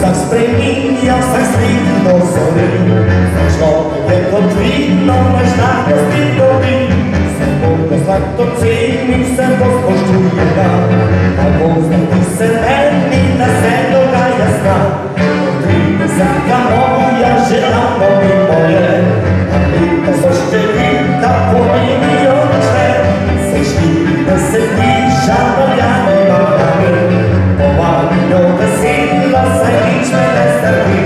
Tak spremenijo se sredno zori, človek je kot vidno, nežnanje spet dobi. Se bo zlato ceni, se bo spoštuje ga, a bo znati se meni, da se dogaja zna. Tridesetka moja, želamo mi moje, a leta so številka, pomenijo ničle. Se 40 bliža, novjani nogami, povabijo vesela, saj nič me ne strpi.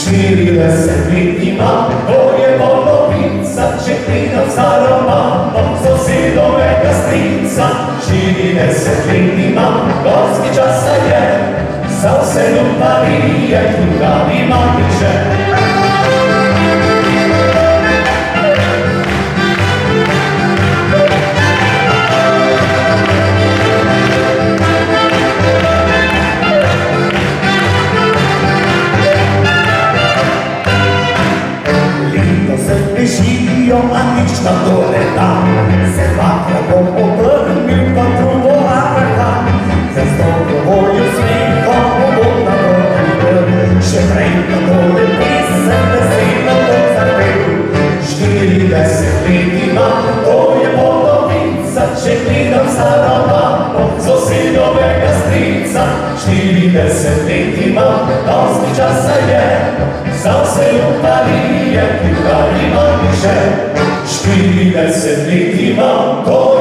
40 let imam, to je polovica, če pridem za romanom sosedovega strica. 40 let imam, gorski čas je, za vse ljubarije, drugavi maniče. Živijo, a nič nam to ne da. Se dvakrat bom obrnil, pa drugo abraham. Za dobro voljo smehom bom na vrhu grl. Še prej pa tole pesem veselo bom zapel. 40 let imam, to je polovica, če gledam za romanom sosedovega strica. 40 let imam, dosti časa je, za vse ljubarije, ki ga imam še. 40 let imam, to